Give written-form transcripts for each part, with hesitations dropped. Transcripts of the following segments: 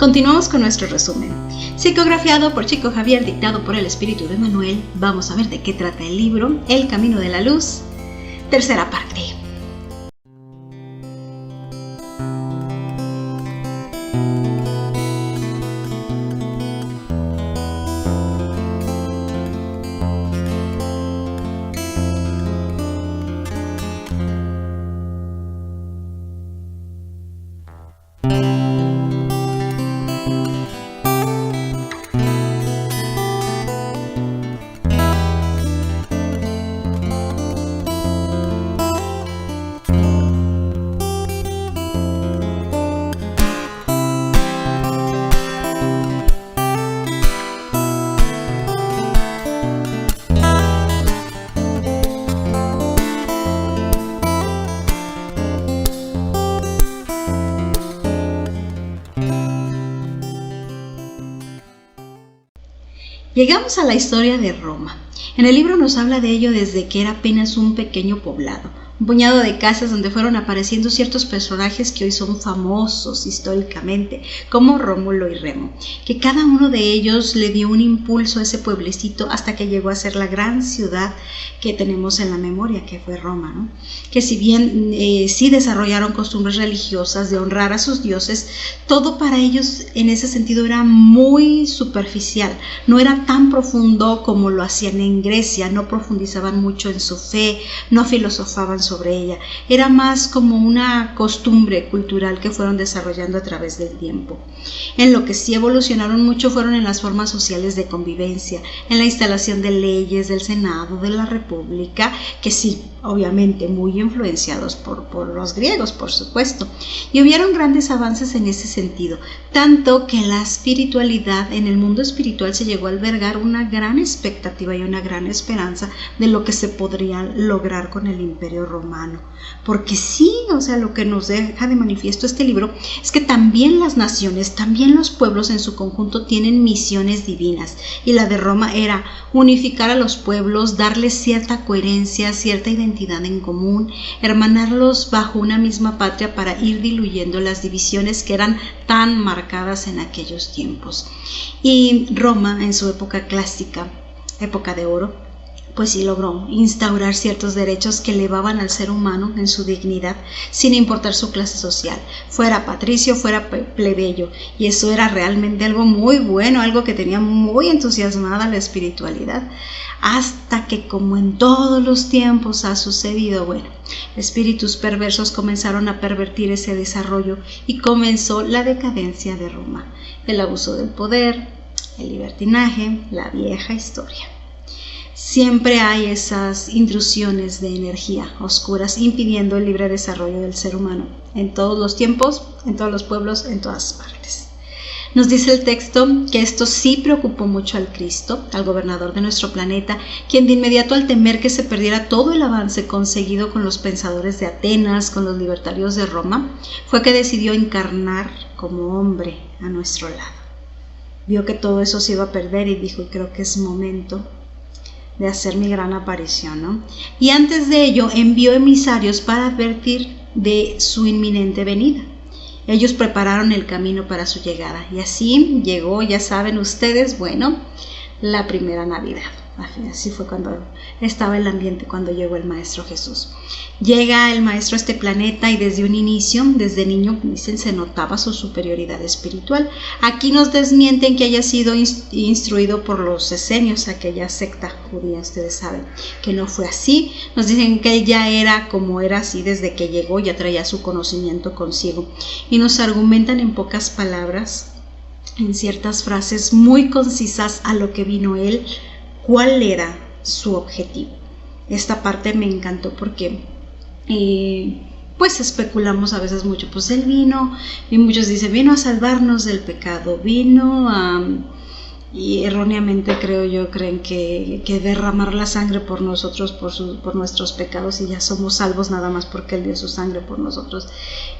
Continuamos con nuestro resumen. Psicografiado por Chico Javier, dictado por el espíritu de Manuel, vamos a ver de qué trata el libro El Camino de la Luz, tercera parte. Llegamos a la historia de Roma. En el libro nos habla de ello desde que era apenas un pequeño poblado, un puñado de casas donde fueron apareciendo ciertos personajes que hoy son famosos históricamente, como Rómulo y Remo, que cada uno de ellos le dio un impulso a ese pueblecito hasta que llegó a ser la gran ciudad que tenemos en la memoria, que fue Roma, ¿no? Que si bien sí desarrollaron costumbres religiosas de honrar a sus dioses, todo para ellos en ese sentido era muy superficial, no era tan profundo como lo hacían en Grecia, no profundizaban mucho en su fe, no filosofaban sobre ella, era más como una costumbre cultural que fueron desarrollando a través del tiempo. En lo que sí evolucionaron mucho fueron en las formas sociales de convivencia, en la instalación de leyes, del Senado, de la República, que sí, obviamente muy influenciados por los griegos, por supuesto, y hubieron grandes avances en ese sentido, tanto que la espiritualidad, en el mundo espiritual se llegó a albergar una gran expectativa y una gran esperanza de lo que se podría lograr con el Imperio Romano, porque sí, o sea, lo que nos deja de manifiesto este libro es que también las naciones, también los pueblos en su conjunto tienen misiones divinas, y la de Roma era unificar a los pueblos, darles cierta coherencia, cierta identidad en común, hermanarlos bajo una misma patria para ir diluyendo las divisiones que eran tan marcadas en aquellos tiempos. Y Roma, en su época clásica, época de oro, pues sí logró instaurar ciertos derechos que elevaban al ser humano en su dignidad, sin importar su clase social, fuera patricio, fuera plebeyo, y eso era realmente algo muy bueno, algo que tenía muy entusiasmada la espiritualidad, hasta que, como en todos los tiempos ha sucedido, bueno, espíritus perversos comenzaron a pervertir ese desarrollo y comenzó la decadencia de Roma, el abuso del poder, el libertinaje, la vieja historia. Siempre hay esas intrusiones de energía oscuras impidiendo el libre desarrollo del ser humano en todos los tiempos, en todos los pueblos, en todas partes. Nos dice el texto que esto sí preocupó mucho al Cristo, al gobernador de nuestro planeta, quien de inmediato, al temer que se perdiera todo el avance conseguido con los pensadores de Atenas, con los libertarios de Roma, fue que decidió encarnar como hombre a nuestro lado. Vio que todo eso se iba a perder y dijo, creo que es momento de hacer mi gran aparición, ¿no? Y antes de ello envió emisarios para advertir de su inminente venida. Ellos prepararon el camino para su llegada y así llegó, ya saben ustedes, bueno, la primera Navidad. Así fue cuando estaba el ambiente cuando llegó el Maestro Jesús. Llega el Maestro a este planeta y desde un inicio, desde niño, dicen, se notaba su superioridad espiritual. Aquí nos desmienten que haya sido instruido por los esenios, aquella secta judía, ustedes saben que no fue así. Nos dicen que él ya era como era así desde que llegó, ya traía su conocimiento consigo. Y nos argumentan en pocas palabras, en ciertas frases muy concisas a lo que vino él, cuál era su objetivo. Esta parte me encantó porque pues especulamos a veces mucho, pues él vino, y muchos dicen, vino a salvarnos del pecado, vino a, y erróneamente creo yo, creen que derramar la sangre por nosotros, por nuestros pecados, y ya somos salvos nada más porque él dio su sangre por nosotros.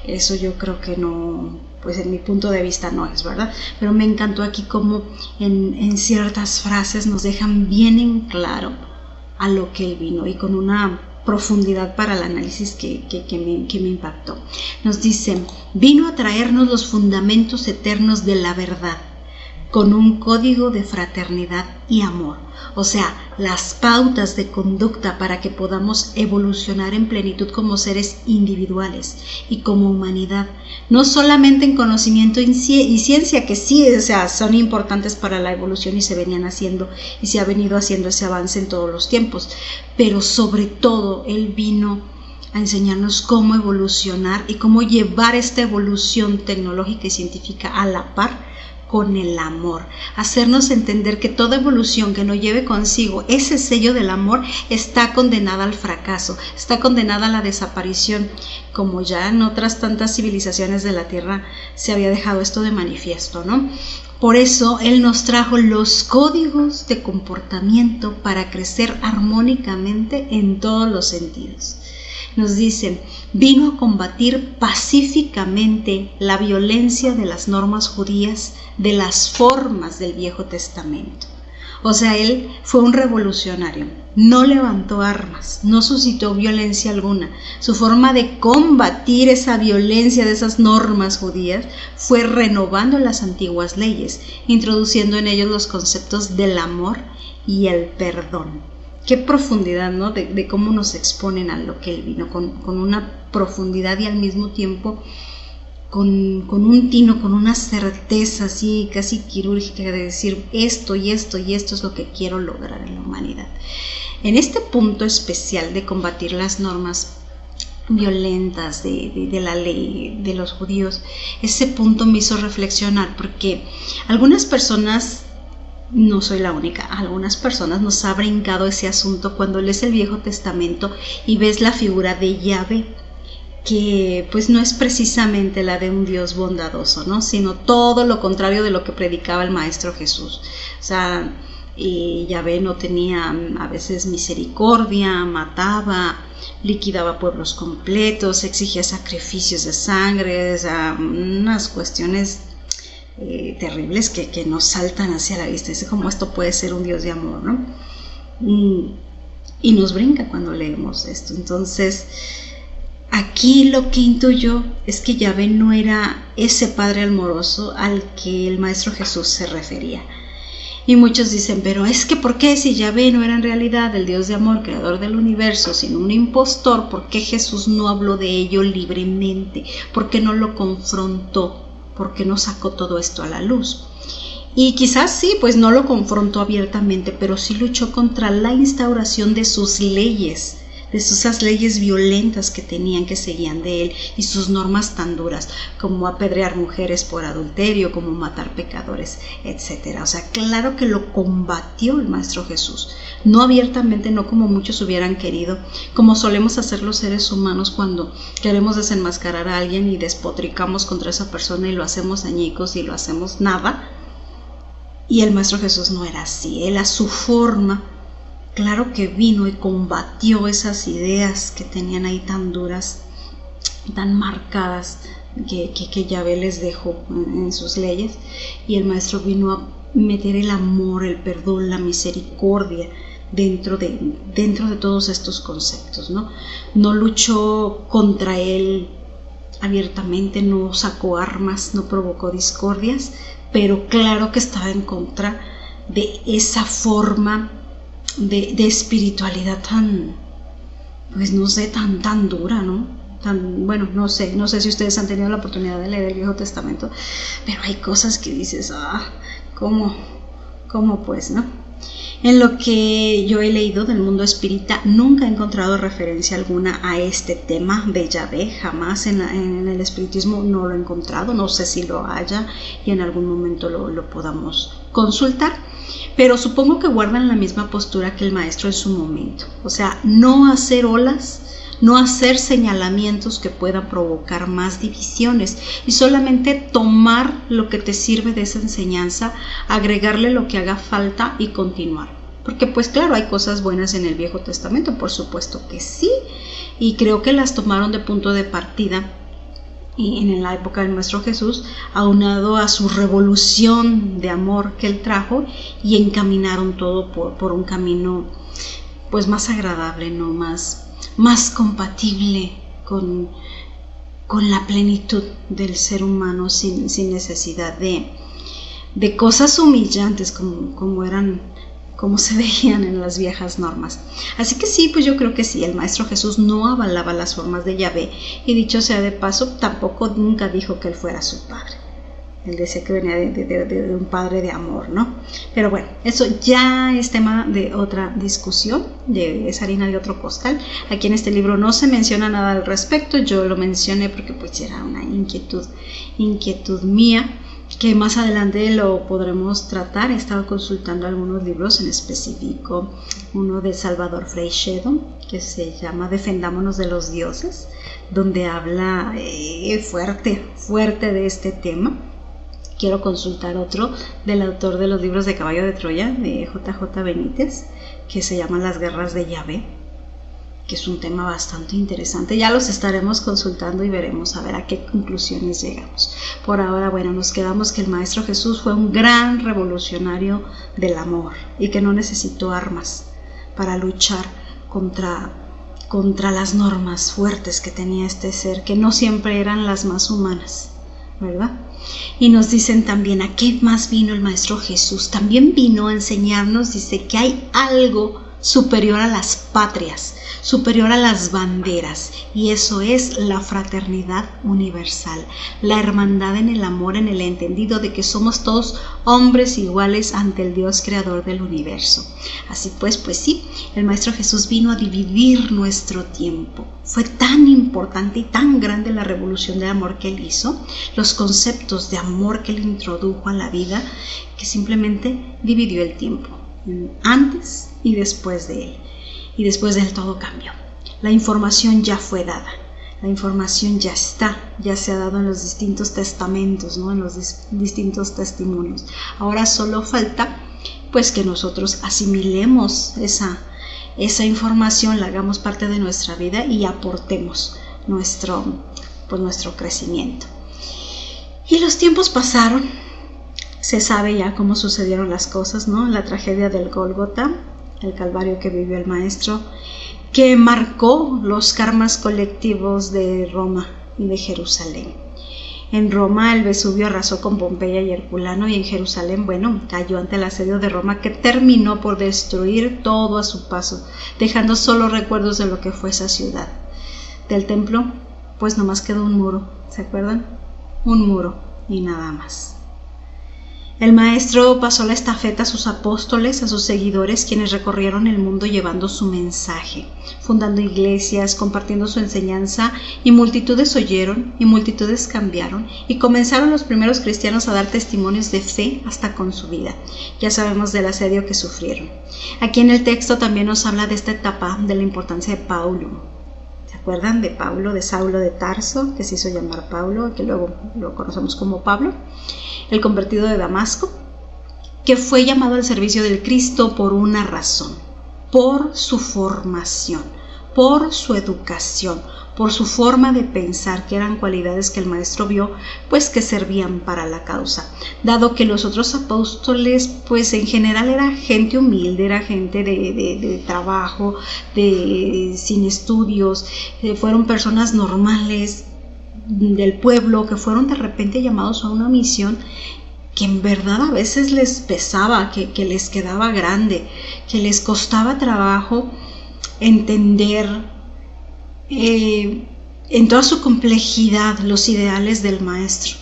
Eso yo creo que no, pues en mi punto de vista no es, ¿verdad? Pero me encantó aquí como en ciertas frases nos dejan bien en claro a lo que él vino, y con una profundidad para el análisis que me impactó. Nos dice: vino a traernos los fundamentos eternos de la verdad, con un código de fraternidad y amor. O sea, las pautas de conducta para que podamos evolucionar en plenitud como seres individuales y como humanidad. No solamente en conocimiento y ciencia, que sí, o sea, son importantes para la evolución y se venían haciendo y se ha venido haciendo ese avance en todos los tiempos. Pero sobre todo, Él vino a enseñarnos cómo evolucionar y cómo llevar esta evolución tecnológica y científica a la par con el amor, hacernos entender que toda evolución que no lleve consigo ese sello del amor está condenada al fracaso, está condenada a la desaparición, como ya en otras tantas civilizaciones de la Tierra se había dejado esto de manifiesto, ¿no? Por eso Él nos trajo los códigos de comportamiento para crecer armónicamente en todos los sentidos. Nos dicen: vino a combatir pacíficamente la violencia de las normas judías, de las formas del Viejo Testamento. O sea, Él fue un revolucionario, no levantó armas, no suscitó violencia alguna. Su forma de combatir esa violencia de esas normas judías fue renovando las antiguas leyes, introduciendo en ellos los conceptos del amor y el perdón. Qué profundidad, ¿no? De cómo nos exponen a lo que Él vino, con una profundidad y al mismo tiempo con un tino, con una certeza así casi quirúrgica de decir esto y esto y esto es lo que quiero lograr en la humanidad. En este punto especial de combatir las normas violentas de la ley de los judíos, ese punto me hizo reflexionar, porque algunas personas, no soy la única, a algunas personas nos ha brincado ese asunto cuando lees el Viejo Testamento y ves la figura de Yahvé, que pues no es precisamente la de un Dios bondadoso, ¿no? Sino todo lo contrario de lo que predicaba el Maestro Jesús. O sea, Yahvé no tenía a veces misericordia, mataba, liquidaba pueblos completos, exigía sacrificios de sangre, o sea, unas cuestiones terribles que nos saltan hacia la vista. Es como esto puede ser un Dios de amor, ¿no? Y nos brinca cuando leemos esto. Entonces, aquí lo que intuyo es que Yahvé no era ese Padre amoroso al que el Maestro Jesús se refería. Y muchos dicen: pero es que ¿por qué, si Yahvé no era en realidad el Dios de amor, creador del universo, sino un impostor, por qué Jesús no habló de ello libremente? ¿Por qué no lo confrontó? ¿Por qué no sacó todo esto a la luz? Y quizás sí, pues no lo confrontó abiertamente, pero sí luchó contra la instauración de sus leyes, de esas leyes violentas que tenían, que seguían de Él, y sus normas tan duras, como apedrear mujeres por adulterio, como matar pecadores, etc. O sea, claro que lo combatió el Maestro Jesús, no abiertamente, no como muchos hubieran querido, como solemos hacer los seres humanos cuando queremos desenmascarar a alguien y despotricamos contra esa persona y lo hacemos añicos y lo hacemos nada. Y el Maestro Jesús no era así. Él, a su forma, claro que vino y combatió esas ideas que tenían ahí tan duras, tan marcadas, que Yahvé les dejó en sus leyes. Y el Maestro vino a meter el amor, el perdón, la misericordia dentro de todos estos conceptos, ¿no? No luchó contra Él abiertamente, no sacó armas, no provocó discordias, pero claro que estaba en contra de esa forma de espiritualidad tan, pues no sé, tan dura, ¿no? Bueno, no sé si ustedes han tenido la oportunidad de leer el Viejo Testamento, pero hay cosas que dices, ¿cómo pues, no? En lo que yo he leído del mundo espírita, nunca he encontrado referencia alguna a este tema de Yahvé, jamás en el espiritismo no lo he encontrado, no sé si lo haya y en algún momento lo podamos consultar, pero supongo que guardan la misma postura que el Maestro en su momento, o sea, no hacer olas, no hacer señalamientos que puedan provocar más divisiones y solamente tomar lo que te sirve de esa enseñanza, agregarle lo que haga falta y continuar. Porque pues claro, hay cosas buenas en el Viejo Testamento, por supuesto que sí, y creo que las tomaron de punto de partida y en la época del Maestro Jesús, aunado a su revolución de amor que Él trajo, y encaminaron todo por un camino pues más agradable, ¿no? más más compatible con la plenitud del ser humano, sin necesidad de cosas humillantes como se veían en las viejas normas. Así que sí, pues yo creo que sí, el Maestro Jesús no avalaba las formas de Yahvé, y dicho sea de paso, tampoco nunca dijo que él fuera su padre. Él decía que venía de un padre de amor, ¿no? Pero bueno, eso ya es tema de otra discusión, es harina de otro costal. Aquí en este libro no se menciona nada al respecto, yo lo mencioné porque pues era una inquietud mía, que más adelante lo podremos tratar. He estado consultando algunos libros, en específico uno de Salvador Freixedo, que se llama Defendámonos de los dioses, donde habla fuerte de este tema. Quiero consultar otro del autor de los libros de Caballo de Troya, de J.J. Benítez, que se llama Las guerras de Yahvé, que es un tema bastante interesante. Ya los estaremos consultando y veremos a ver a qué conclusiones llegamos. Por ahora, bueno, nos quedamos que el Maestro Jesús fue un gran revolucionario del amor y que no necesitó armas para luchar contra las normas fuertes que tenía este ser, que no siempre eran las más humanas, ¿verdad? Y nos dicen también a qué más vino el Maestro Jesús. También vino a enseñarnos, dice, que hay algo superior a las patrias, superior a las banderas, y eso es la fraternidad universal, la hermandad en el amor, en el entendido de que somos todos hombres iguales ante el Dios creador del universo. Así pues sí, el Maestro Jesús vino a dividir nuestro tiempo. Fue tan importante y tan grande la revolución de amor que él hizo, los conceptos de amor que él introdujo a la vida, que simplemente dividió el tiempo antes y después de él. Y después de él todo cambió. La información ya fue dada, la información ya está, ya se ha dado en los distintos testamentos, ¿no? En los distintos testimonios. Ahora solo falta pues que nosotros asimilemos esa información, la hagamos parte de nuestra vida y aportemos nuestro crecimiento. Y los tiempos pasaron, se sabe ya cómo sucedieron las cosas, ¿no? La tragedia del Gólgota, el calvario que vivió el Maestro, que marcó los karmas colectivos de Roma y de Jerusalén. En Roma el Vesubio arrasó con Pompeya y Herculano, y en Jerusalén, bueno, cayó ante el asedio de Roma, que terminó por destruir todo a su paso, dejando solo recuerdos de lo que fue esa ciudad. Del templo, pues nomás quedó un muro, ¿se acuerdan? Un muro y nada más. El Maestro pasó la estafeta a sus apóstoles, a sus seguidores, quienes recorrieron el mundo llevando su mensaje, fundando iglesias, compartiendo su enseñanza, y multitudes oyeron y multitudes cambiaron, y comenzaron los primeros cristianos a dar testimonios de fe hasta con su vida. Ya sabemos del asedio que sufrieron. Aquí en el texto también nos habla de esta etapa, de la importancia de Paulo. ¿Se acuerdan de Pablo, de Saulo de Tarso, que se hizo llamar Pablo, que luego lo conocemos como Pablo? El convertido de Damasco, que fue llamado al servicio del Cristo por una razón, por su formación, por su educación, por su forma de pensar, que eran cualidades que el Maestro vio, pues que servían para la causa. Dado que los otros apóstoles, pues en general era gente humilde, era gente de trabajo, sin estudios, fueron personas normales del pueblo, que fueron de repente llamados a una misión que en verdad a veces les pesaba, que les quedaba grande, que les costaba trabajo entender en toda su complejidad los ideales del Maestro.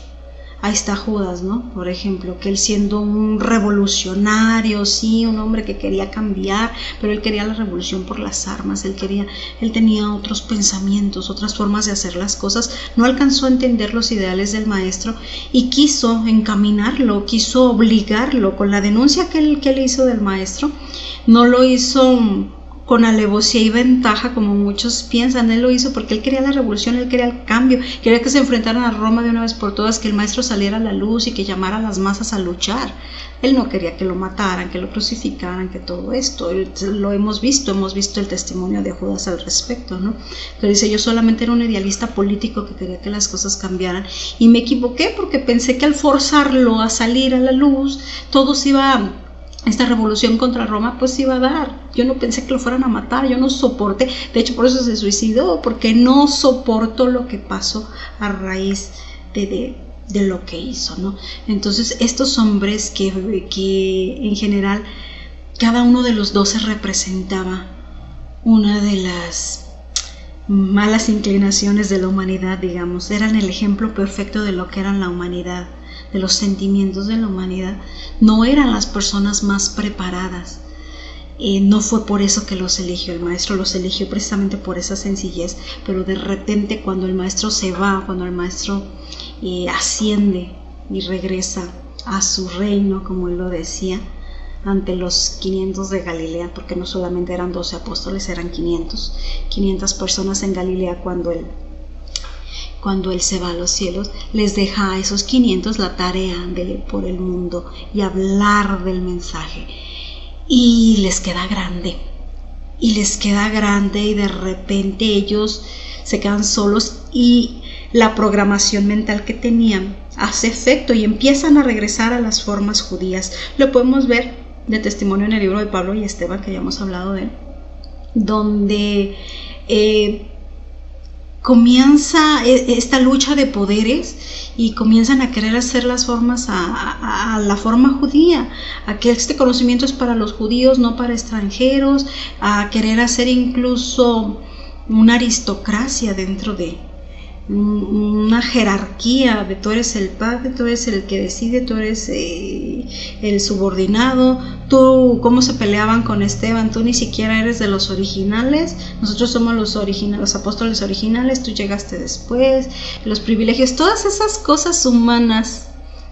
Ahí está Judas, ¿no? Por ejemplo, que él siendo un revolucionario, sí, un hombre que quería cambiar, pero él quería la revolución por las armas, él tenía otros pensamientos, otras formas de hacer las cosas, no alcanzó a entender los ideales del Maestro y quiso encaminarlo, quiso obligarlo con la denuncia que él hizo del Maestro. No lo hizo con alevosía y ventaja como muchos piensan, él lo hizo porque él quería la revolución, él quería el cambio, quería que se enfrentaran a Roma de una vez por todas, que el Maestro saliera a la luz y que llamara a las masas a luchar. Él no quería que lo mataran, que lo crucificaran, que todo esto, lo hemos visto el testimonio de Judas al respecto, ¿no? Pero dice, yo solamente era un idealista político que quería que las cosas cambiaran y me equivoqué porque pensé que al forzarlo a salir a la luz, todo se iba esta revolución contra Roma pues iba a dar. Yo no pensé que lo fueran a matar, yo no soporté, de hecho por eso se suicidó, porque no soportó lo que pasó a raíz de lo que hizo, ¿no? Entonces estos hombres que en general cada uno de los 12 representaba una de las malas inclinaciones de la humanidad, digamos, eran el ejemplo perfecto de lo que era la humanidad, de los sentimientos de la humanidad. No eran las personas más preparadas. No fue por eso que los eligió el maestro, los eligió precisamente por esa sencillez, pero de repente cuando el maestro se va, cuando el maestro asciende y regresa a su reino, como él lo decía, ante los 500 de Galilea, porque no solamente eran 12 apóstoles, eran 500 personas en Galilea cuando él se va a los cielos, les deja a esos 500 la tarea de ir por el mundo y hablar del mensaje. Y les queda grande, y de repente ellos se quedan solos y la programación mental que tenían hace efecto y empiezan a regresar a las formas judías. Lo podemos ver de testimonio en el libro de Pablo y Esteban, que ya hemos hablado de él, donde comienza esta lucha de poderes y comienzan a querer hacer las formas a la forma judía, a que este conocimiento es para los judíos, no para extranjeros, a querer hacer incluso una aristocracia dentro de una jerarquía de tú eres el padre, tú eres el que decide, tú eres el subordinado. Tú, ¿cómo se peleaban con Esteban? Tú ni siquiera eres de los originales, nosotros somos los apóstoles originales, tú llegaste después, los privilegios, todas esas cosas humanas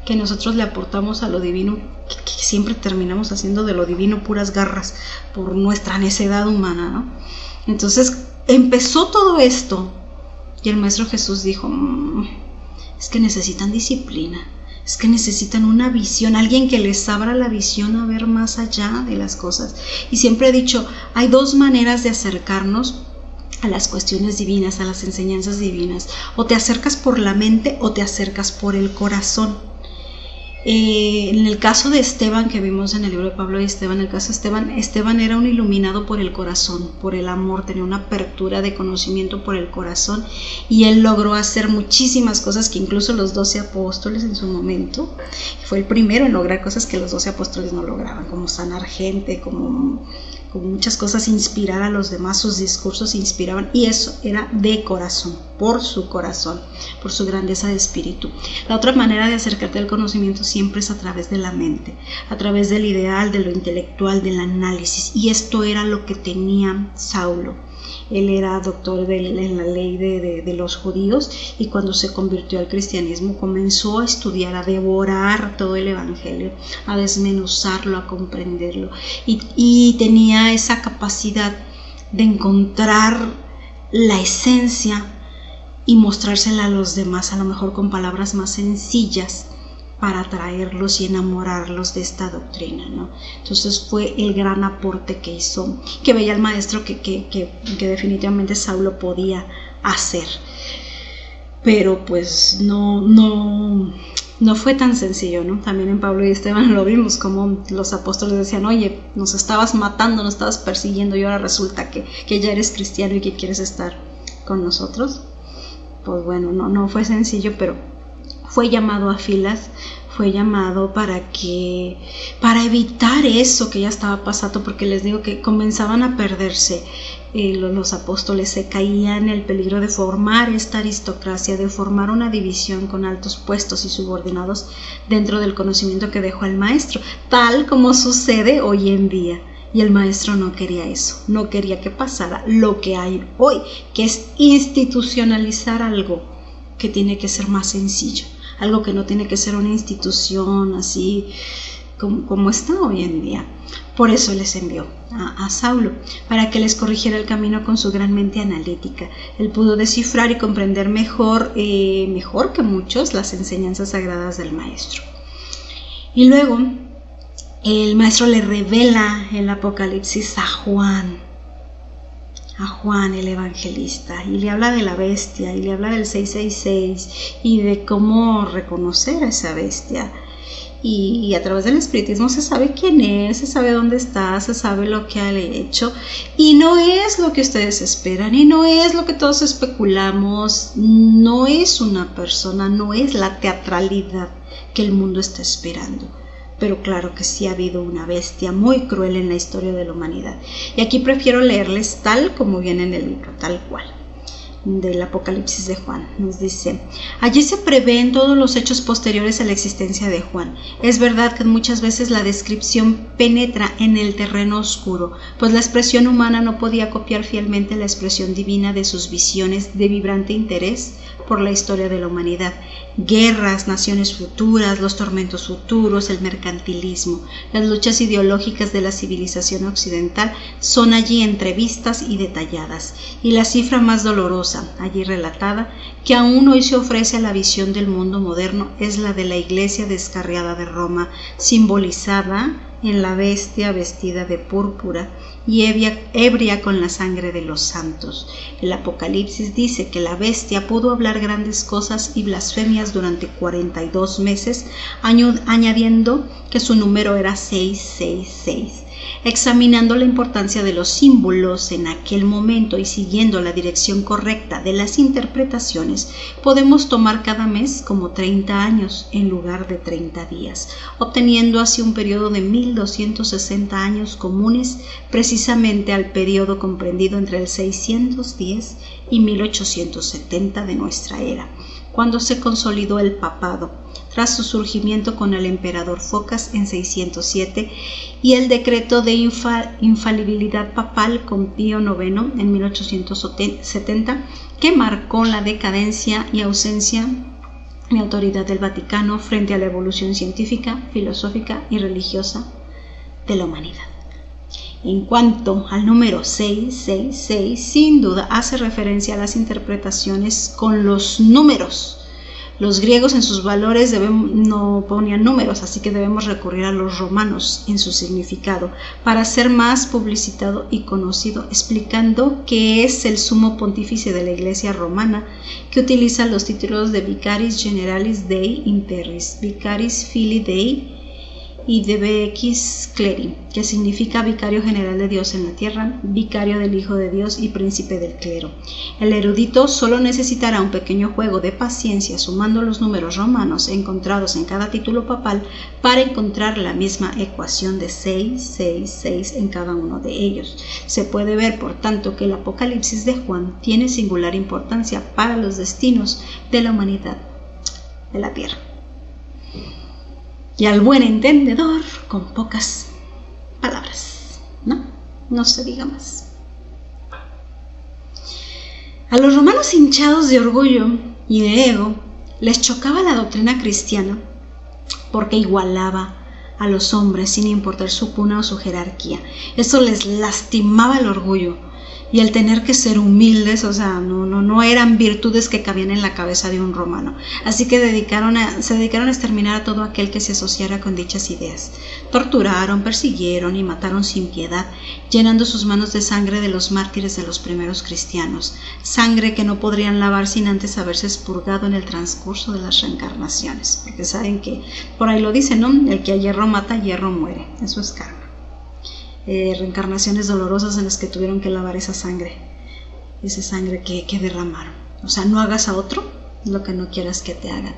que nosotros le aportamos a lo divino, que siempre terminamos haciendo de lo divino puras garras por nuestra necedad humana, ¿no? Entonces empezó todo esto. Y el Maestro Jesús dijo, es que necesitan disciplina, es que necesitan una visión, alguien que les abra la visión a ver más allá de las cosas. Y siempre he dicho, hay dos maneras de acercarnos a las cuestiones divinas, a las enseñanzas divinas. O te acercas por la mente o te acercas por el corazón. En el caso de Esteban, que vimos en el libro de Pablo y Esteban, el caso de Esteban era un iluminado por el corazón, por el amor, tenía una apertura de conocimiento por el corazón y él logró hacer muchísimas cosas que incluso los 12 apóstoles en su momento, fue el primero en lograr cosas que los 12 apóstoles no lograban, como sanar gente, como muchas cosas, inspirar a los demás, sus discursos inspiraban, y eso era de corazón, por su grandeza de espíritu. La otra manera de acercarte al conocimiento siempre es a través de la mente, a través del ideal, de lo intelectual, del análisis, y esto era lo que tenía Saulo. Él era doctor en la ley de los judíos y cuando se convirtió al cristianismo comenzó a estudiar, a devorar todo el evangelio, a desmenuzarlo, a comprenderlo y tenía esa capacidad de encontrar la esencia y mostrársela a los demás, a lo mejor con palabras más sencillas, para atraerlos y enamorarlos de esta doctrina, ¿no? Entonces fue el gran aporte que hizo, que veía el maestro que definitivamente Saulo podía hacer. Pero pues no fue tan sencillo, ¿no? También en Pablo y Esteban lo vimos, como los apóstoles decían, oye, nos estabas matando, nos estabas persiguiendo y ahora resulta que ya eres cristiano y que quieres estar con nosotros. Pues bueno, no fue sencillo, pero fue llamado a filas, fue llamado para evitar eso que ya estaba pasando, porque les digo que comenzaban a perderse los apóstoles, se caían en el peligro de formar esta aristocracia, de formar una división con altos puestos y subordinados dentro del conocimiento que dejó el maestro, tal como sucede hoy en día. Y el maestro no quería eso, no quería que pasara lo que hay hoy, que es institucionalizar algo que tiene que ser más sencillo, algo que no tiene que ser una institución así como está hoy en día. Por eso les envió a Saulo, para que les corrigiera el camino con su gran mente analítica. Él pudo descifrar y comprender mejor que muchos las enseñanzas sagradas del maestro. Y luego el maestro le revela el Apocalipsis a Juan el evangelista, y le habla de la bestia y le habla del 666 y de cómo reconocer a esa bestia. y a través del espiritismo se sabe quién es, se sabe dónde está, se sabe lo que ha hecho, y no es lo que ustedes esperan, y no es lo que todos especulamos, no es una persona, no es la teatralidad que el mundo está esperando. Pero claro que sí ha habido una bestia muy cruel en la historia de la humanidad. Y aquí prefiero leerles tal como viene en el libro, tal cual, del Apocalipsis de Juan. Nos dice: allí se prevén todos los hechos posteriores a la existencia de Juan. Es verdad que muchas veces la descripción penetra en el terreno oscuro, pues la expresión humana no podía copiar fielmente la expresión divina de sus visiones de vibrante interés por la historia de la humanidad. Guerras, naciones futuras, los tormentos futuros, el mercantilismo, las luchas ideológicas de la civilización occidental son allí entrevistas y detalladas, y la cifra más dolorosa allí relatada, que aún hoy se ofrece a la visión del mundo moderno, es la de la Iglesia descarriada de Roma, simbolizada en la bestia vestida de púrpura y ebria con la sangre de los santos. El Apocalipsis dice que la bestia pudo hablar grandes cosas y blasfemias durante 42 meses, añadiendo que su número era 666. Examinando la importancia de los símbolos en aquel momento y siguiendo la dirección correcta de las interpretaciones, podemos tomar cada mes como 30 años en lugar de 30 días, obteniendo así un periodo de 1260 años comunes precisamente al periodo comprendido entre el 610 y 1870 de nuestra era, cuando se consolidó el papado, tras su surgimiento con el emperador Focas en 607 y el decreto de infalibilidad papal con Pío IX en 1870, que marcó la decadencia y ausencia de autoridad del Vaticano frente a la evolución científica, filosófica y religiosa de la humanidad. En cuanto al número 666, sin duda hace referencia a las interpretaciones con los números. Los griegos en sus valores no ponían números, así que debemos recurrir a los romanos en su significado para ser más publicitado y conocido, explicando que es el sumo pontífice de la Iglesia romana, que utiliza los títulos de Vicaris Generalis Dei Imperis, Vicaris Filii Dei y de Bex Cleri, que significa vicario general de Dios en la tierra, vicario del Hijo de Dios y príncipe del clero. El erudito solo necesitará un pequeño juego de paciencia sumando los números romanos encontrados en cada título papal para encontrar la misma ecuación de 666 en cada uno de ellos. Se puede ver, por tanto, que el Apocalipsis de Juan tiene singular importancia para los destinos de la humanidad de la tierra. Y al buen entendedor, con pocas palabras, no se diga más. A los romanos hinchados de orgullo y de ego les chocaba la doctrina cristiana porque igualaba a los hombres sin importar su cuna o su jerarquía. Eso les lastimaba el orgullo y el tener que ser humildes, no eran virtudes que cabían en la cabeza de un romano. Así que se dedicaron a exterminar a todo aquel que se asociara con dichas ideas. Torturaron, persiguieron y mataron sin piedad, llenando sus manos de sangre de los mártires de los primeros cristianos, sangre que no podrían lavar sin antes haberse expurgado en el transcurso de las reencarnaciones, porque saben que por ahí lo dicen, ¿no? El que a hierro mata, hierro muere. Eso es karma. Reencarnaciones dolorosas en las que tuvieron que lavar esa sangre que derramaron. No hagas a otro lo que no quieras que te hagan.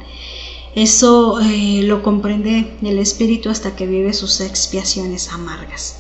Eso lo comprende el espíritu hasta que vive sus expiaciones amargas.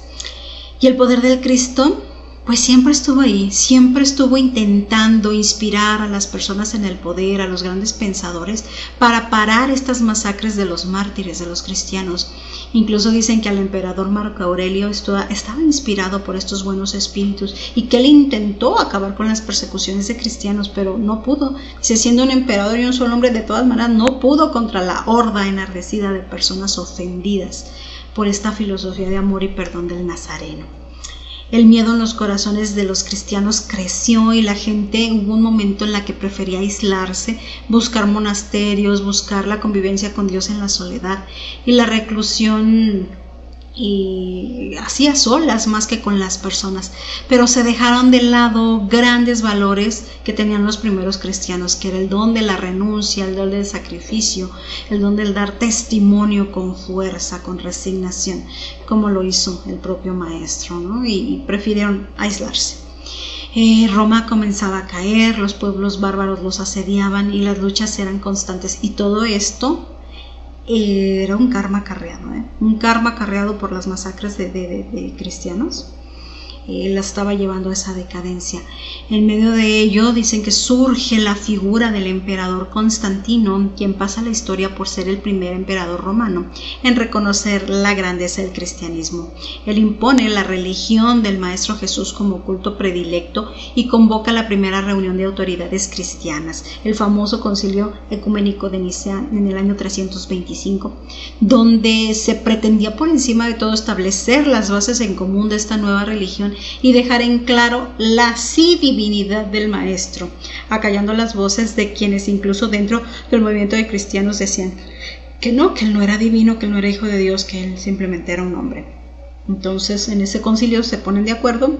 Y el poder del Cristo, pues siempre estuvo ahí, siempre estuvo intentando inspirar a las personas en el poder, a los grandes pensadores, para parar estas masacres de los mártires, de los cristianos. Incluso dicen que al emperador Marco Aurelio estaba inspirado por estos buenos espíritus y que él intentó acabar con las persecuciones de cristianos, pero no pudo. Siendo un emperador y un solo hombre, de todas maneras no pudo contra la horda enardecida de personas ofendidas por esta filosofía de amor y perdón del Nazareno. El miedo en los corazones de los cristianos creció y la gente, hubo un momento en la que prefería aislarse, buscar monasterios, buscar la convivencia con Dios en la soledad, y la reclusión y así a solas más que con las personas, pero se dejaron de lado grandes valores que tenían los primeros cristianos, que era el don de la renuncia, el don del sacrificio, el don del dar testimonio con fuerza, con resignación, como lo hizo el propio maestro, ¿no? Y prefirieron aislarse. Roma comenzaba a caer, los pueblos bárbaros los asediaban y las luchas eran constantes, y todo esto era un karma acarreado por las masacres de cristianos. La estaba llevando a esa decadencia. En medio de ello dicen que surge la figura del emperador Constantino, quien pasa la historia por ser el primer emperador romano en reconocer la grandeza del cristianismo. Él impone la religión del Maestro Jesús como culto predilecto y convoca la primera reunión de autoridades cristianas, el famoso Concilio Ecuménico de Nicea en el año 325, donde se pretendía por encima de todo establecer las bases en común de esta nueva religión y dejar en claro la sí divinidad del maestro, acallando las voces de quienes incluso dentro del movimiento de cristianos decían que él no era divino, que él no era hijo de Dios, que él simplemente era un hombre. Entonces en ese concilio se ponen de acuerdo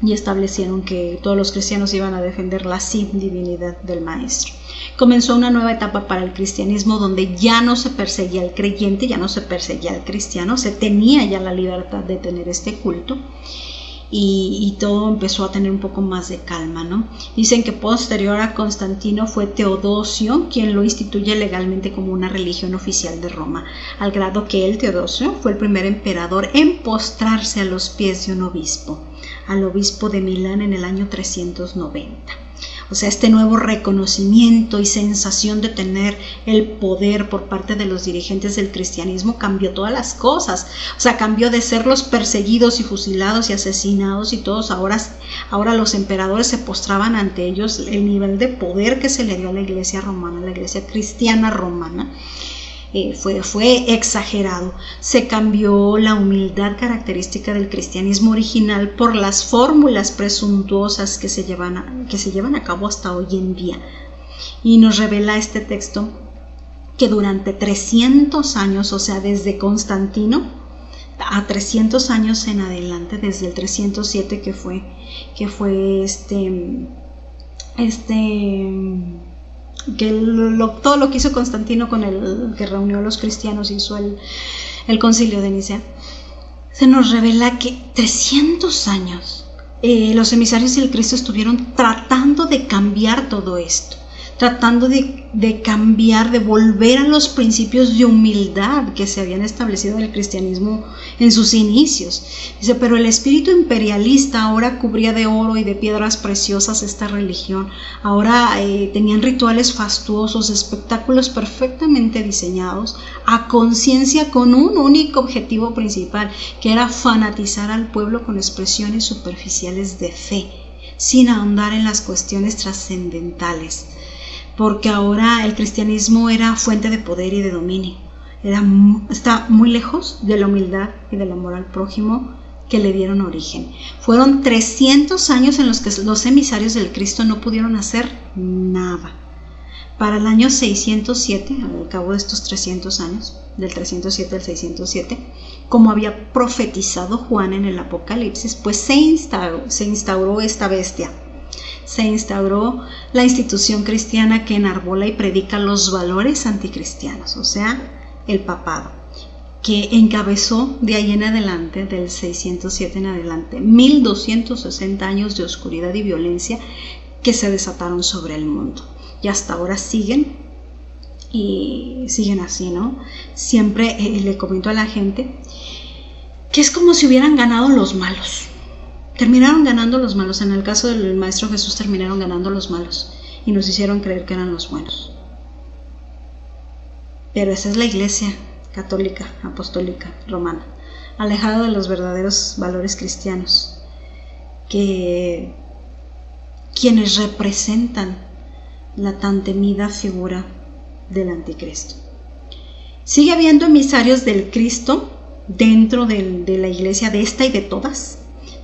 y establecieron que todos los cristianos iban a defender la sí divinidad del maestro. Comenzó una nueva etapa para el cristianismo, donde ya no se perseguía al creyente, ya no se perseguía al cristiano, se tenía ya la libertad de tener este culto. Y todo empezó a tener un poco más de calma, ¿no? Dicen que posterior a Constantino fue Teodosio quien lo instituye legalmente como una religión oficial de Roma, al grado que él, Teodosio, fue el primer emperador en postrarse a los pies de un obispo, al obispo de Milán en el año 390. O sea, este nuevo reconocimiento y sensación de tener el poder por parte de los dirigentes del cristianismo cambió todas las cosas. O sea, cambió de ser los perseguidos y fusilados y asesinados y todos ahora los emperadores se postraban ante ellos. El nivel de poder que se le dio a la iglesia romana, a la iglesia cristiana romana, fue exagerado. Se cambió la humildad característica del cristianismo original por las fórmulas presuntuosas que se llevan a cabo hasta hoy en día. Y nos revela este texto que durante 300 años, o sea, desde Constantino a 300 años en adelante, desde el 307 que fue todo lo que hizo Constantino con el que reunió a los cristianos, hizo el concilio de Nicea, se nos revela que 300 años los emisarios del Cristo estuvieron tratando de cambiar todo esto, tratando de cambiar, de volver a los principios de humildad que se habían establecido en el cristianismo en sus inicios. Dice, pero el espíritu imperialista ahora cubría de oro y de piedras preciosas esta religión. Ahora tenían rituales fastuosos, espectáculos perfectamente diseñados, a conciencia, con un único objetivo principal, que era fanatizar al pueblo con expresiones superficiales de fe, sin ahondar en las cuestiones trascendentales. Porque ahora el cristianismo era fuente de poder y de dominio. Está muy lejos de la humildad y del amor al prójimo que le dieron origen. Fueron 300 años en los que los emisarios del Cristo no pudieron hacer nada. Para el año 607, al cabo de estos 300 años, del 307 al 607, como había profetizado Juan en el Apocalipsis, pues se instauró esta bestia. Se instauró la institución cristiana que enarbola y predica los valores anticristianos, o sea, el papado, que encabezó de ahí en adelante, del 607 en adelante, 1260 años de oscuridad y violencia que se desataron sobre el mundo. Y hasta ahora siguen así, ¿no? Siempre le comento a la gente que es como si hubieran ganado los malos. Terminaron ganando los malos. En el caso del Maestro Jesús terminaron ganando los malos y nos hicieron creer que eran los buenos. Pero esa es la iglesia católica, apostólica, romana, alejada de los verdaderos valores cristianos, que quienes representan la tan temida figura del anticristo. Sigue habiendo emisarios del Cristo dentro de la iglesia, de esta y de todas,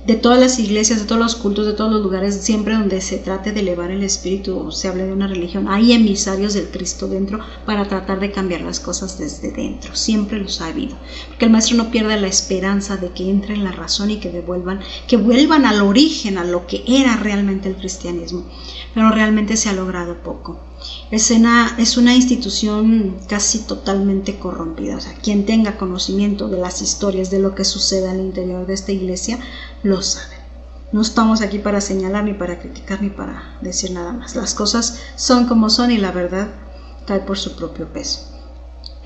de todas las iglesias, de todos los cultos, de todos los lugares, siempre donde se trate de elevar el espíritu o se hable de una religión, hay emisarios del Cristo dentro para tratar de cambiar las cosas desde dentro. Siempre los ha habido. Porque el maestro no pierde la esperanza de que entre en la razón y que vuelvan al origen, a lo que era realmente el cristianismo. Pero realmente se ha logrado poco. Es una institución casi totalmente corrompida. O sea, quien tenga conocimiento de las historias de lo que sucede al interior de esta iglesia, lo sabe. No estamos aquí para señalar, ni para criticar, ni para decir nada más. Las cosas son como son y la verdad cae por su propio peso.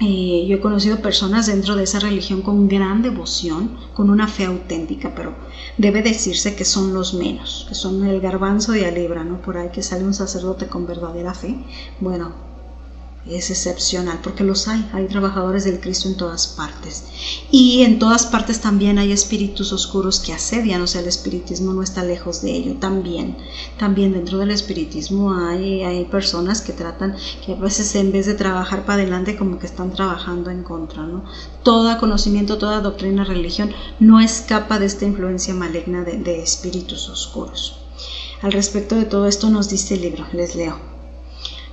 Yo he conocido personas dentro de esa religión con gran devoción, con una fe auténtica, pero debe decirse que son los menos, que son el garbanzo de a libra, ¿no? Por ahí que sale un sacerdote con verdadera fe. Bueno, es excepcional, porque los hay trabajadores del Cristo en todas partes, y en todas partes también hay espíritus oscuros que asedian. O sea, el espiritismo no está lejos de ello. También dentro del espiritismo hay personas que tratan, que a veces en vez de trabajar para adelante, como que están trabajando en contra, ¿no? Todo conocimiento, toda doctrina, religión no escapa de esta influencia maligna de espíritus oscuros. Al respecto de todo esto nos dice el libro, les leo.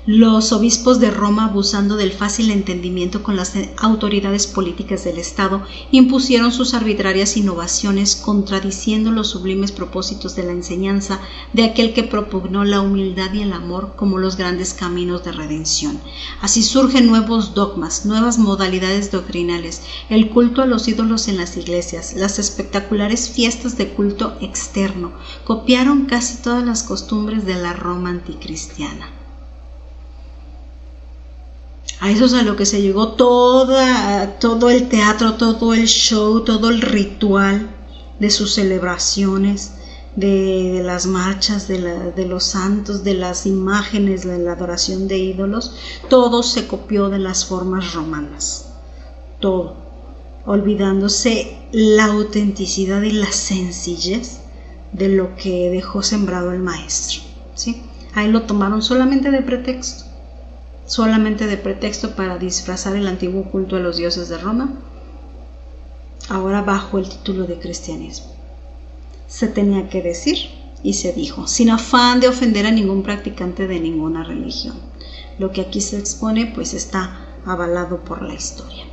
Los obispos de Roma, abusando del fácil entendimiento con las autoridades políticas del Estado, impusieron sus arbitrarias innovaciones, contradiciendo los sublimes propósitos de la enseñanza de aquel que propugnó la humildad y el amor como los grandes caminos de redención. Así surgen nuevos dogmas, nuevas modalidades doctrinales, el culto a los ídolos en las iglesias, las espectaculares fiestas de culto externo. Copiaron casi todas las costumbres de la Roma anticristiana. A eso es a lo que se llegó todo el teatro, todo el show, todo el ritual de sus celebraciones, de las marchas, de los santos, de las imágenes, de la adoración de ídolos. Todo se copió de las formas romanas. Todo. Olvidándose la autenticidad y la sencillez de lo que dejó sembrado el maestro, ¿sí? Ahí lo tomaron solamente de pretexto para disfrazar el antiguo culto a los dioses de Roma, ahora bajo el título de cristianismo. Se tenía que decir y se dijo, sin afán de ofender a ningún practicante de ninguna religión. Lo que aquí se expone pues está avalado por la historia.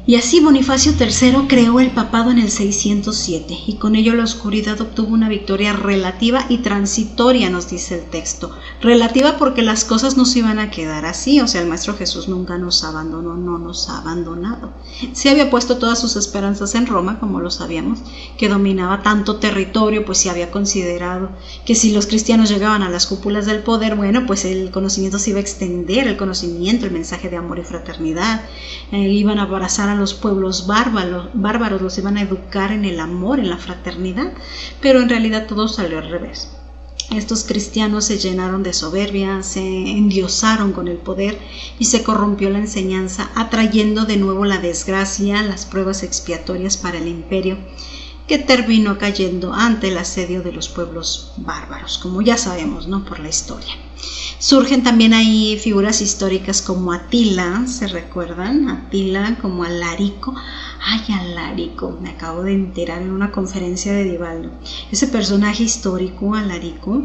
Y así Bonifacio III creó el papado en el 607 y con ello la oscuridad obtuvo una victoria relativa y transitoria, nos dice el texto. Relativa porque las cosas no se iban a quedar así. O sea, el Maestro Jesús nunca nos abandonó, no nos ha abandonado. Sí había puesto todas sus esperanzas en Roma, como lo sabíamos, que dominaba tanto territorio, pues sí había considerado que si los cristianos llegaban a las cúpulas del poder, bueno, pues el conocimiento se iba a extender, el conocimiento, el mensaje de amor y fraternidad, iban a abrazar a los pueblos bárbaros, los iban a educar en el amor, en la fraternidad, pero en realidad todo salió al revés. Estos cristianos se llenaron de soberbia, se endiosaron con el poder y se corrompió la enseñanza, atrayendo de nuevo la desgracia, las pruebas expiatorias para el imperio, que terminó cayendo ante el asedio de los pueblos bárbaros, como ya sabemos, ¿no? Por la historia. Surgen también ahí figuras históricas como Atila, ¿se recuerdan? Atila, como Alarico. Ay, Alarico, me acabo de enterar en una conferencia de Divaldo. Ese personaje histórico, Alarico,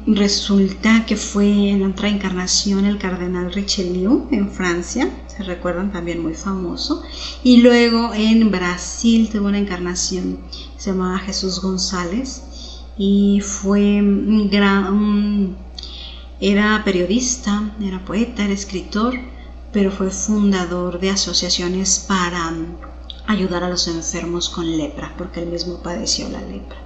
resulta que fue en otra encarnación el cardenal Richelieu en Francia, se recuerdan, también muy famoso, y luego en Brasil tuvo una encarnación, se llamaba Jesús González, y fue era periodista, era poeta, era escritor, pero fue fundador de asociaciones para ayudar a los enfermos con lepra, porque él mismo padeció la lepra.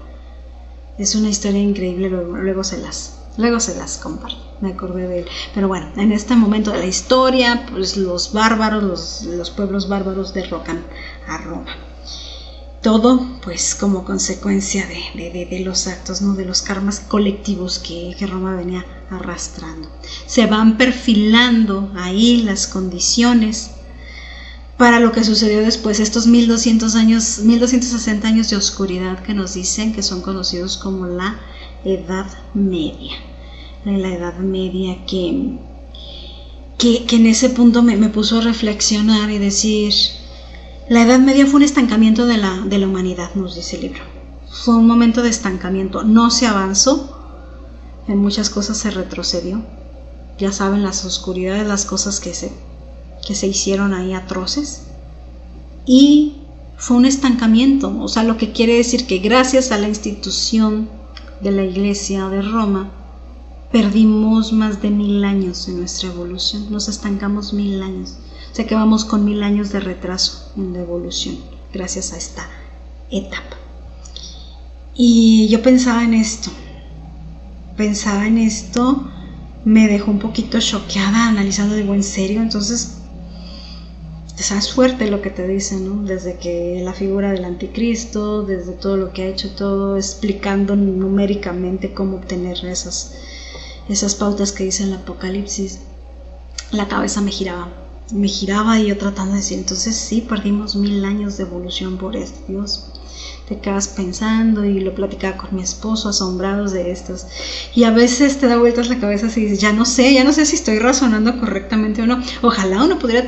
Es una historia increíble, luego se las comparto, me acordé de él. Pero bueno, en este momento de la historia, pues los bárbaros, los pueblos bárbaros derrocan a Roma. Todo pues como consecuencia de los actos, ¿no? De los karmas colectivos que Roma venía arrastrando. Se van perfilando ahí las condiciones para lo que sucedió después, estos 1260 años de oscuridad que nos dicen que son conocidos como la Edad Media. La Edad Media que en ese punto me puso a reflexionar y decir, La Edad Media fue un estancamiento de la humanidad, nos dice el libro. Fue un momento de estancamiento, no se avanzó, en muchas cosas se retrocedió. Ya saben, las oscuridades, las cosas que se hicieron ahí atroces. Y fue un estancamiento, o sea, lo que quiere decir que gracias a la institución de la Iglesia de Roma, perdimos más de 1000 años en nuestra evolución, nos estancamos 1000 años. O sea que vamos con 1000 años de retraso en la evolución, gracias a esta etapa. Y yo pensaba en esto, me dejó un poquito choqueada, analizando, digo, ¿en serio? Entonces, es fuerte lo que te dicen, ¿no? Desde que la figura del anticristo, desde todo lo que ha hecho, todo explicando numéricamente cómo obtener esas pautas que dice el Apocalipsis. La cabeza me giraba y yo tratando de decir, entonces sí, perdimos 1000 años de evolución por esto, Dios. Te quedas pensando, y lo platicaba con mi esposo, asombrados de estos, y a veces te da vueltas la cabeza y dices, ya no sé si estoy razonando correctamente o no. Ojalá uno pudiera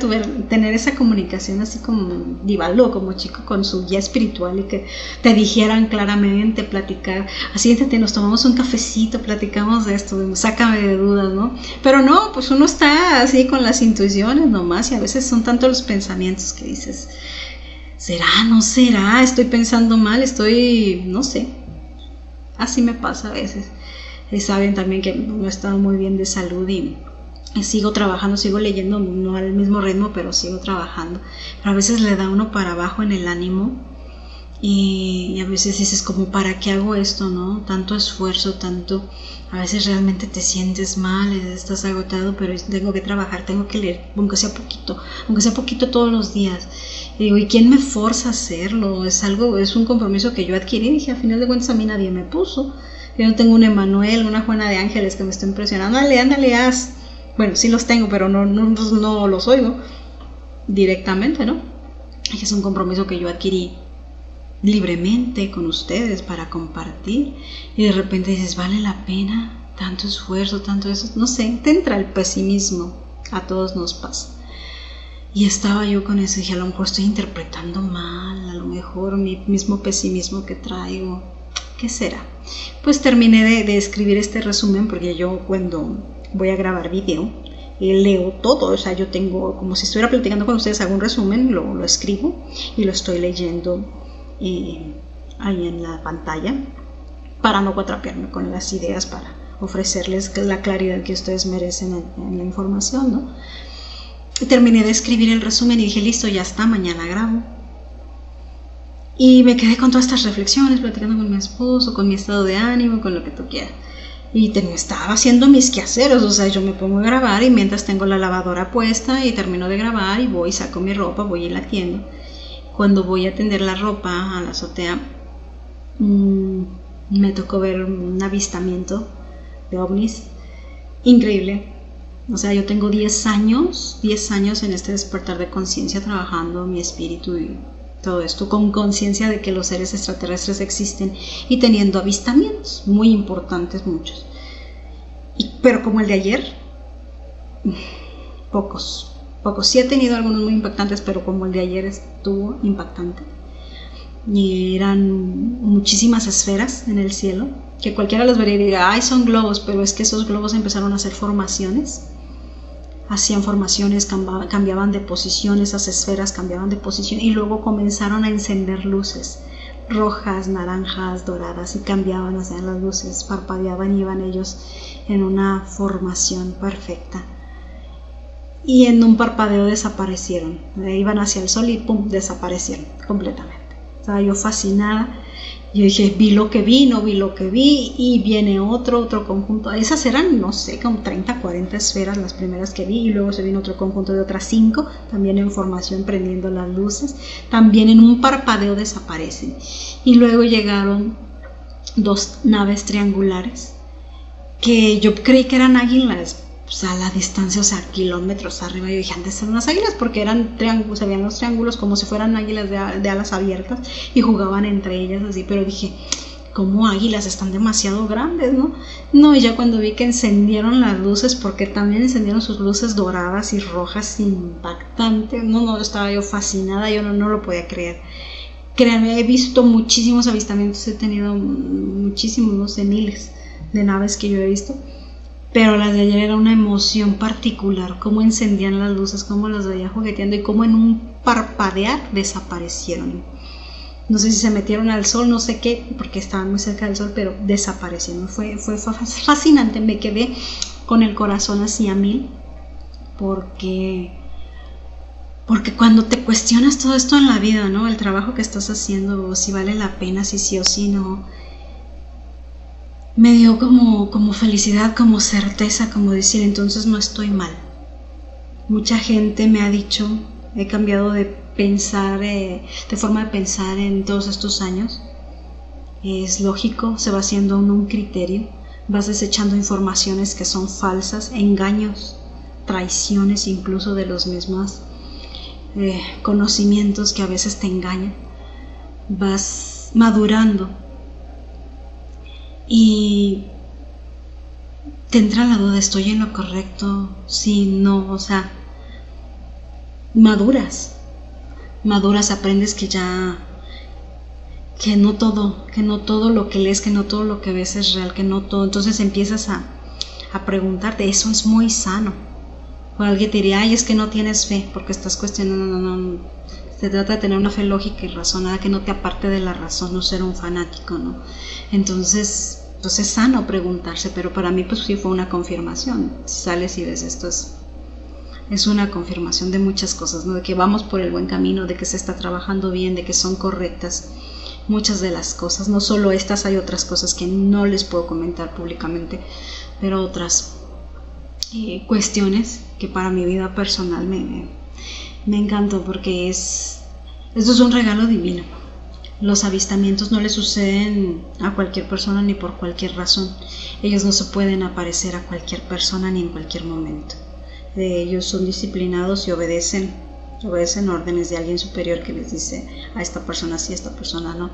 tener esa comunicación así como Divaldo, como chico con su guía espiritual, y que te dijeran claramente, platicar, así nos tomamos un cafecito, platicamos de esto, sácame de dudas, ¿no? Pero no, pues uno está así con las intuiciones nomás, y a veces son tantos los pensamientos que dices, ¿será? ¿No será? ¿Estoy pensando mal? No sé. Así me pasa a veces. Saben también que no he estado muy bien de salud y sigo trabajando, sigo leyendo, no al mismo ritmo, pero sigo trabajando. Pero a veces le da uno para abajo en el ánimo y a veces dices, como, ¿para qué hago esto, no? Tanto esfuerzo, tanto... A veces realmente te sientes mal, estás agotado, pero tengo que trabajar, tengo que leer, aunque sea poquito todos los días. Y digo, ¿y quién me forza a hacerlo? Es un compromiso que yo adquirí. Y dije, al final de cuentas a mí nadie me puso. Yo no tengo un Emanuel, una Juana de Ángeles que me esté impresionando. Ándale, haz. Bueno, sí los tengo, pero no los oigo directamente, ¿no? Es un compromiso que yo adquirí libremente con ustedes para compartir, y de repente dices, ¿vale la pena tanto esfuerzo, tanto eso? No sé, te entra el pesimismo, a todos nos pasa. Y estaba yo con eso, dije, a lo mejor estoy interpretando mal, a lo mejor mi mismo pesimismo que traigo, ¿qué será? Pues terminé de escribir este resumen, porque yo cuando voy a grabar video leo todo, o sea, yo tengo, como si estuviera platicando con ustedes, hago un resumen, lo escribo y lo estoy leyendo ahí en la pantalla, para no cuatrapearme con las ideas, para ofrecerles la claridad que ustedes merecen en la información, ¿no? Y terminé de escribir el resumen y dije, listo, ya está, mañana grabo. Y me quedé con todas estas reflexiones, platicando con mi esposo, con mi estado de ánimo, con lo que tú quieras. Y estaba haciendo mis quehaceres, o sea, yo me pongo a grabar y mientras tengo la lavadora puesta y termino de grabar y voy, saco mi ropa, voy y la tiendo. Cuando voy a tender la ropa a la azotea, me tocó ver un avistamiento de ovnis increíble. O sea, yo tengo 10 años en este despertar de conciencia, trabajando mi espíritu y todo esto con conciencia de que los seres extraterrestres existen y teniendo avistamientos muy importantes, muchos. Pero como el de ayer, pocos. Sí he tenido algunos muy impactantes, pero como el de ayer estuvo impactante. Y eran muchísimas esferas en el cielo, que cualquiera los vería y diría, ay, son globos, pero es que esos globos empezaron a hacer formaciones. Hacían formaciones, cambiaban de posición, esas esferas cambiaban de posición y luego comenzaron a encender luces rojas, naranjas, doradas, y cambiaban, o sea, las luces parpadeaban y iban ellos en una formación perfecta. Y en un parpadeo desaparecieron, iban hacia el sol y pum, desaparecieron completamente. Estaba yo fascinada, yo dije, vi lo que vi, no vi lo que vi, y viene otro conjunto. Esas eran, no sé, como 30, 40 esferas las primeras que vi, y luego se vino otro conjunto de otras 5, también en formación, prendiendo las luces, también en un parpadeo desaparecen. Y luego llegaron 2 naves triangulares, que yo creí que eran águilas, pues a la distancia, o sea, kilómetros arriba. Yo dije, antes eran unas águilas, porque eran triángulos, se veían los triángulos como si fueran águilas de alas abiertas y jugaban entre ellas así, pero dije, como águilas, están demasiado grandes, ¿no? No, y ya cuando vi que encendieron las luces, porque también encendieron sus luces doradas y rojas impactantes, no, estaba yo fascinada, yo no lo podía creer. Créanme, he visto muchísimos avistamientos, he tenido muchísimos, no sé, miles de naves que yo he visto, pero las de ayer era una emoción particular, cómo encendían las luces, cómo las veía jugueteando y cómo en un parpadear desaparecieron. No sé si se metieron al sol, no sé qué, porque estaban muy cerca del sol, pero desaparecieron. Fue fascinante, me quedé con el corazón así a mil, porque cuando te cuestionas todo esto en la vida, ¿no? El trabajo que estás haciendo, si vale la pena, si sí o si no, me dio como felicidad, como certeza, como decir, entonces no estoy mal. Mucha gente me ha dicho, he cambiado de pensar, de forma de pensar en todos estos años. Es lógico, se va haciendo un criterio, vas desechando informaciones que son falsas, engaños, traiciones incluso de los mismos conocimientos que a veces te engañan, vas madurando y te entra la duda, ¿estoy en lo correcto? Sí, no, o sea, maduras, aprendes que no todo lo que lees, que no todo lo que ves es real, que no todo, entonces empiezas a preguntarte, eso es muy sano. O alguien te diría, ay, es que no tienes fe, porque estás cuestionando, no, se trata de tener una fe lógica y razonada que no te aparte de la razón, no ser un fanático, ¿no? Entonces, pues es sano preguntarse, pero para mí pues sí fue una confirmación. Si sales y ves esto es una confirmación de muchas cosas, ¿no? De que vamos por el buen camino, de que se está trabajando bien, de que son correctas muchas de las cosas, no solo estas, hay otras cosas que no les puedo comentar públicamente, pero otras cuestiones que para mi vida personal me encantó, porque esto es un regalo divino. Los avistamientos no le suceden a cualquier persona ni por cualquier razón. Ellos no se pueden aparecer a cualquier persona ni en cualquier momento. Ellos son disciplinados y obedecen órdenes de alguien superior que les dice a esta persona sí, a esta persona no.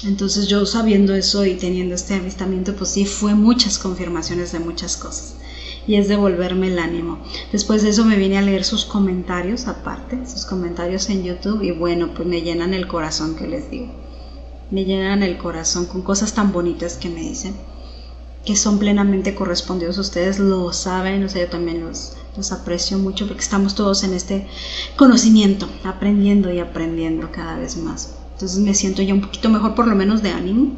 Entonces yo sabiendo eso y teniendo este avistamiento, pues sí fue muchas confirmaciones de muchas cosas, y es devolverme el ánimo. Después de eso me vine a leer sus comentarios aparte, sus comentarios en YouTube, y bueno, pues me llenan el corazón, que les digo, me llenan el corazón con cosas tan bonitas que me dicen, que son plenamente correspondidos. Ustedes lo saben, o sea, yo también los aprecio mucho, porque estamos todos en este conocimiento, aprendiendo y aprendiendo cada vez más. Entonces me siento ya un poquito mejor, por lo menos de ánimo,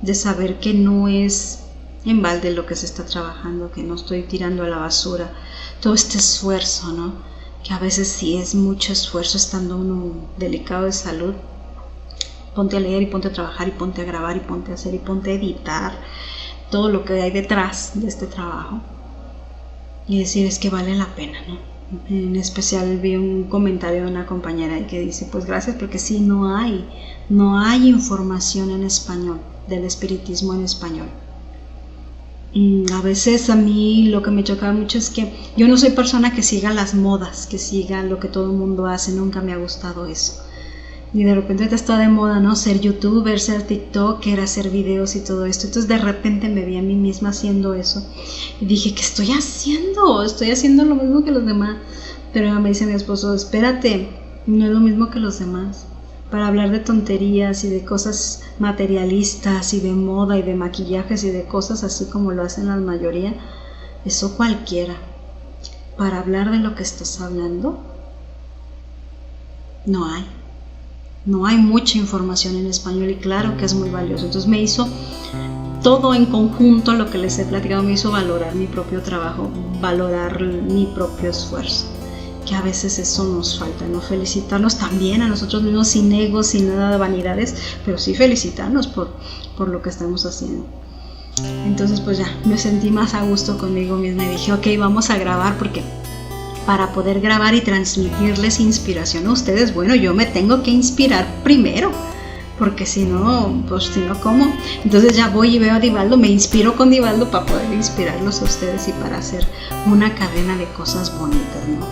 de saber que no es en balde lo que se está trabajando, que no estoy tirando a la basura todo este esfuerzo, ¿no? Que a veces sí es mucho esfuerzo estando uno delicado de salud. Ponte a leer y ponte a trabajar y ponte a grabar y ponte a hacer y ponte a editar todo lo que hay detrás de este trabajo, y decir es que vale la pena, ¿no? En especial vi un comentario de una compañera que dice, pues gracias, porque sí, no hay información en español, del espiritismo en español. A veces a mí lo que me choca mucho es que yo no soy persona que siga las modas, que siga lo que todo el mundo hace, nunca me ha gustado eso. Y de repente está de moda, ¿no? Ser youtuber, ser tiktoker, hacer videos y todo esto. Entonces de repente me vi a mí misma haciendo eso. Y dije, ¿qué estoy haciendo? Estoy haciendo lo mismo que los demás. Pero me dice mi esposo, espérate, no es lo mismo que los demás. Para hablar de tonterías y de cosas materialistas y de moda y de maquillajes y de cosas así como lo hacen la mayoría, eso cualquiera. Para hablar de lo que estás hablando, no hay mucha información en español, y claro que es muy valioso. Entonces me hizo todo en conjunto, lo que les he platicado, me hizo valorar mi propio trabajo, valorar mi propio esfuerzo, que a veces eso nos falta, no felicitarnos también a nosotros mismos, sin egos, sin nada de vanidades, pero sí felicitarnos por lo que estamos haciendo. Entonces pues ya me sentí más a gusto conmigo misma y dije, ok, vamos a grabar, porque para poder grabar y transmitirles inspiración a ustedes, bueno, yo me tengo que inspirar primero, porque si no, ¿cómo? Entonces ya voy y veo a Divaldo, me inspiro con Divaldo para poder inspirarlos a ustedes y para hacer una cadena de cosas bonitas, ¿no?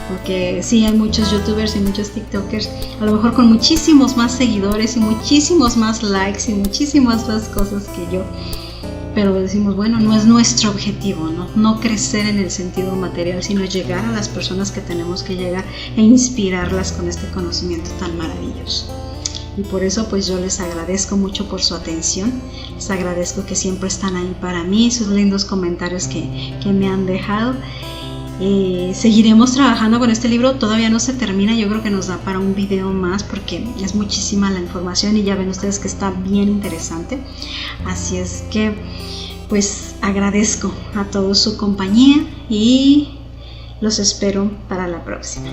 porque sí, hay muchos youtubers y muchos tiktokers, a lo mejor con muchísimos más seguidores y muchísimos más likes y muchísimas más cosas que yo, pero decimos, bueno, no es nuestro objetivo, no crecer en el sentido material, sino llegar a las personas que tenemos que llegar e inspirarlas con este conocimiento tan maravilloso. Y por eso pues yo les agradezco mucho por su atención, les agradezco que siempre están ahí para mí, sus lindos comentarios que me han dejado. Seguiremos trabajando con este libro, todavía no se termina, yo creo que nos da para un video más porque es muchísima la información y ya ven ustedes que está bien interesante. Así es que pues agradezco a todos su compañía y los espero para la próxima.